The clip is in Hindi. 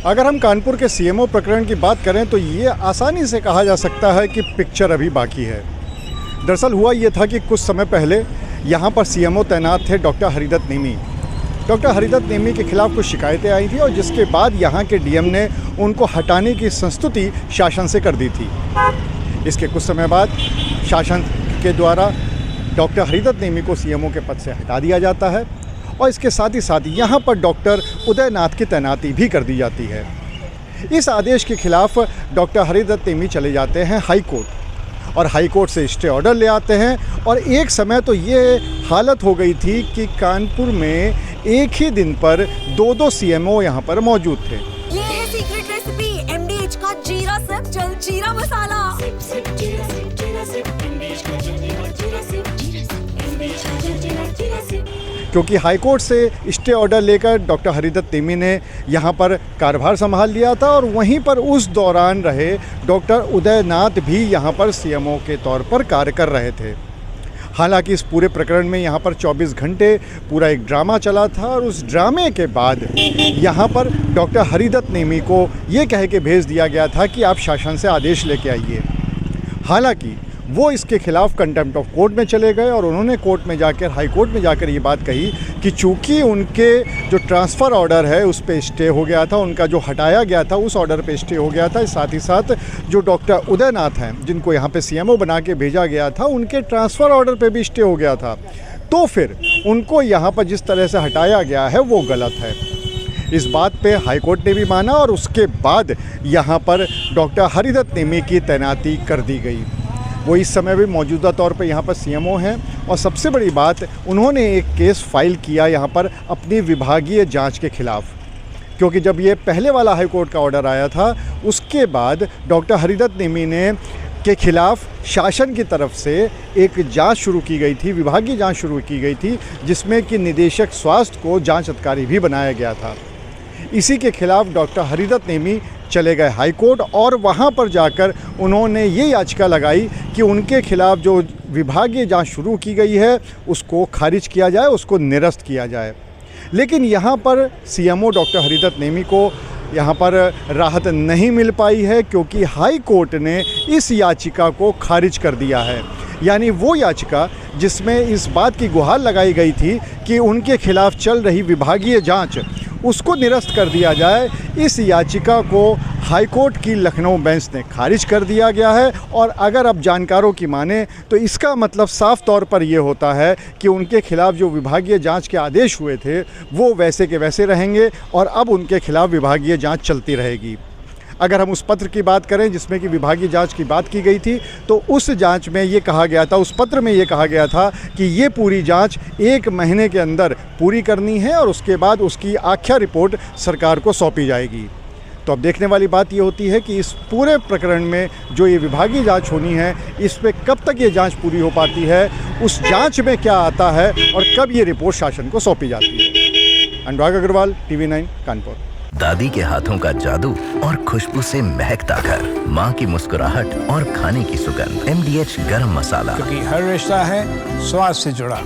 अगर हम कानपुर के सीएमओ प्रकरण की बात करें तो ये आसानी से कहा जा सकता है कि पिक्चर अभी बाकी है। दरअसल हुआ ये था कि कुछ समय पहले यहाँ पर सीएमओ तैनात थे डॉक्टर हरिदत्त नेमी। डॉक्टर हरिदत्त नेमी के खिलाफ कुछ शिकायतें आई थी और जिसके बाद यहाँ के डीएम ने उनको हटाने की संस्तुति शासन से कर दी थी। इसके कुछ समय बाद शासन के द्वारा डॉक्टर हरिदत्त नेमी को सीएमओ के पद से हटा दिया जाता है और इसके साथ ही साथ यहाँ पर डॉक्टर उदयनाथ की तैनाती भी कर दी जाती है। इस आदेश के खिलाफ डॉक्टर हरिदत्त नेमी चले जाते हैं हाई कोर्ट और हाई कोर्ट से स्टे ऑर्डर ले आते हैं और एक समय तो ये हालत हो गई थी कि कानपुर में एक ही दिन पर 2-2 सीएमओ यहाँ पर मौजूद थे। ये है सीक्रेट रेसिपी MDH का जीरा सिप जल जीरा मसाला। क्योंकि हाईकोर्ट से स्टे ऑर्डर लेकर डॉक्टर हरिदत्त नेमी ने यहाँ पर कार्यभार संभाल लिया था और वहीं पर उस दौरान रहे डॉक्टर उदयनाथ भी यहाँ पर सीएमओ के तौर पर कार्य कर रहे थे। हालांकि इस पूरे प्रकरण में यहाँ पर 24 घंटे पूरा एक ड्रामा चला था और उस ड्रामे के बाद यहाँ पर डॉक्टर हरिदत्त नेमी को ये कह के भेज दिया गया था कि आप शासन से आदेश लेके आइए। हालांकि वो इसके खिलाफ कंटेम्प्ट ऑफ कोर्ट में चले गए और उन्होंने कोर्ट में जाकर हाई कोर्ट में जाकर ये बात कही कि चूंकि उनके जो ट्रांसफ़र ऑर्डर है उस पे स्टे हो गया था, उनका जो हटाया गया था उस ऑर्डर पे स्टे हो गया था, साथ ही साथ जो डॉक्टर उदयनाथ हैं जिनको यहाँ पे सीएमओ बना के भेजा गया था उनके ट्रांसफ़र ऑर्डर पे भी स्टे हो गया था, तो फिर उनको यहाँ पर जिस तरह से हटाया गया है वो गलत है। इस बात पे हाई कोर्ट ने भी माना और उसके बाद यहाँ पर डॉक्टर हरिदत्त नेमी की तैनाती कर दी गई। वो इस समय भी मौजूदा तौर पे यहाँ पर सीएमओ हैं और सबसे बड़ी बात उन्होंने एक केस फाइल किया यहाँ पर अपनी विभागीय जांच के खिलाफ, क्योंकि जब ये पहले वाला हाई कोर्ट का ऑर्डर आया था उसके बाद डॉक्टर हरिदत्त नेमी ने के खिलाफ शासन की तरफ से एक जांच शुरू की गई थी, विभागीय जांच शुरू की गई थी जिसमें कि निदेशक स्वास्थ्य को जांच अधिकारी भी बनाया गया था। इसी के खिलाफ डॉक्टर हरिदत्त नेमी चले गए हाई कोर्ट और वहां पर जाकर उन्होंने ये याचिका लगाई कि उनके खिलाफ जो विभागीय जांच शुरू की गई है उसको खारिज किया जाए, उसको निरस्त किया जाए। लेकिन यहाँ पर सीएमओ डॉक्टर हरिदत्त नेमी को यहाँ पर राहत नहीं मिल पाई है क्योंकि हाई कोर्ट ने इस याचिका को खारिज कर दिया है। यानी वो याचिका जिसमें इस बात की गुहार लगाई गई थी कि उनके खिलाफ चल रही विभागीय जांच उसको निरस्त कर दिया जाए, इस याचिका को हाईकोर्ट की लखनऊ बेंच ने खारिज कर दिया गया है। और अगर अब जानकारों की माने तो इसका मतलब साफ तौर पर यह होता है कि उनके खिलाफ जो विभागीय जांच के आदेश हुए थे वो वैसे के वैसे रहेंगे और अब उनके खिलाफ विभागीय जांच चलती रहेगी। अगर हम उस पत्र की बात करें जिसमें कि विभागीय जांच की बात की गई थी तो उस जांच में ये कहा गया था, उस पत्र में ये कहा गया था कि ये पूरी जांच 1 महीने के अंदर पूरी करनी है और उसके बाद उसकी आख्या रिपोर्ट सरकार को सौंपी जाएगी। तो अब देखने वाली बात ये होती है कि इस पूरे प्रकरण में जो ये विभागीय जांच होनी है इस पे कब तक ये जांच पूरी हो पाती है, उस जांच में क्या आता है और कब ये रिपोर्ट शासन को सौंपी जाती है। अनुराग अग्रवाल, TV9 कानपुर। दादी के हाथों का जादू और खुशबू से महकता घर, माँ की मुस्कुराहट और खाने की सुगंध। MDH गरम मसाला, क्योंकि हर रिश्ता है स्वाद से जुड़ा।